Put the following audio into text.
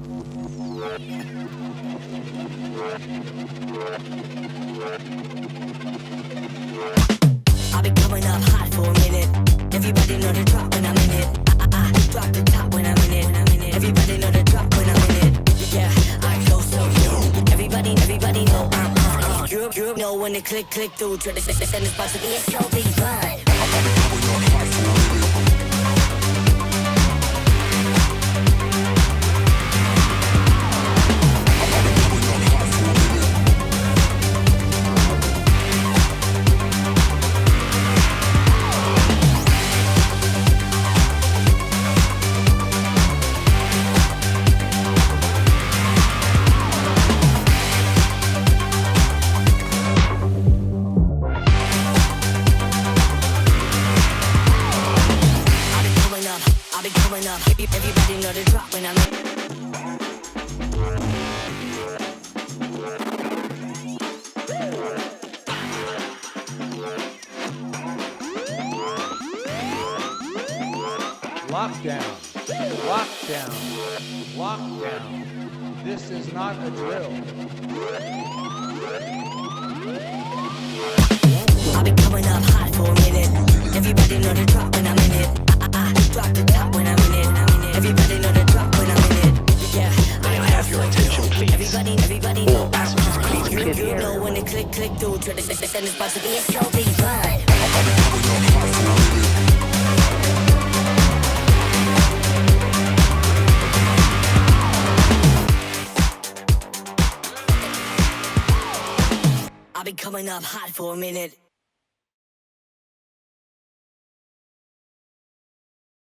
I've been coming up hot for a minute. Everybody know the drop when I'm in it. I drop the top when I'm in it. Everybody know the drop when I'm in it. Yeah, I flow so you. Everybody know I'm on. You know when the click through. Try to send this box to be a slow beat run. Everybody know the drop when I'm in. Lockdown, lockdown, lockdown. This is not a drill. I've been coming up hot for a minute. Everybody know the drop when I'm in it. I drop the top when I'm in it. Everybody know the drop when I'm in it. Yeah, May I have your attention, please? Everybody know All passengers, please clear the you air. know when they click through. Try to send this box to be a slow beat run. I've been coming up hot for a minute.